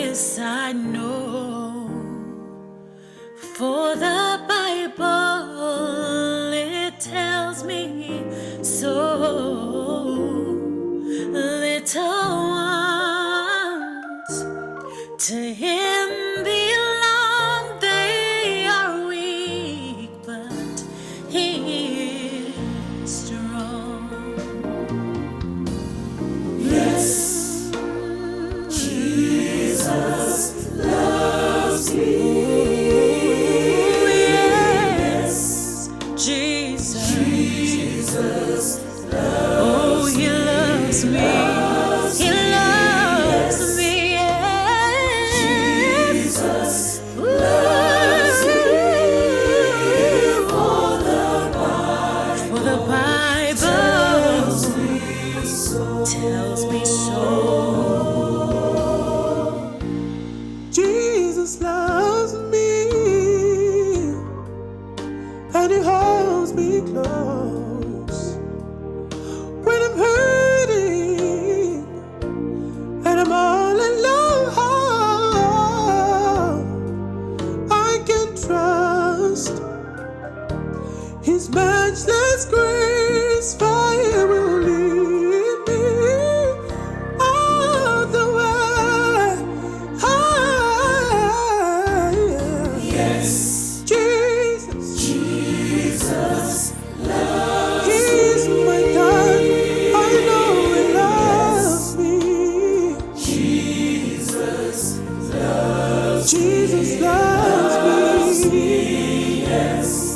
this I know, for the Bible, it tells me so. Little ones, to him belong, they are weak, but he is strong. Yes, Jesus loves me. Yes, Jesus loves. Oh, he loves me. He loves me. Yes. Jesus loves me. For the Bible tells me so. Jesus loves me, and he holds me close when I'm hurting and I'm all alone. I can trust his matchless grace, for he will lead me all the way. Yes, Jesus loves He's my God. I know he loves me. Jesus loves Jesus loves me. me. Yes.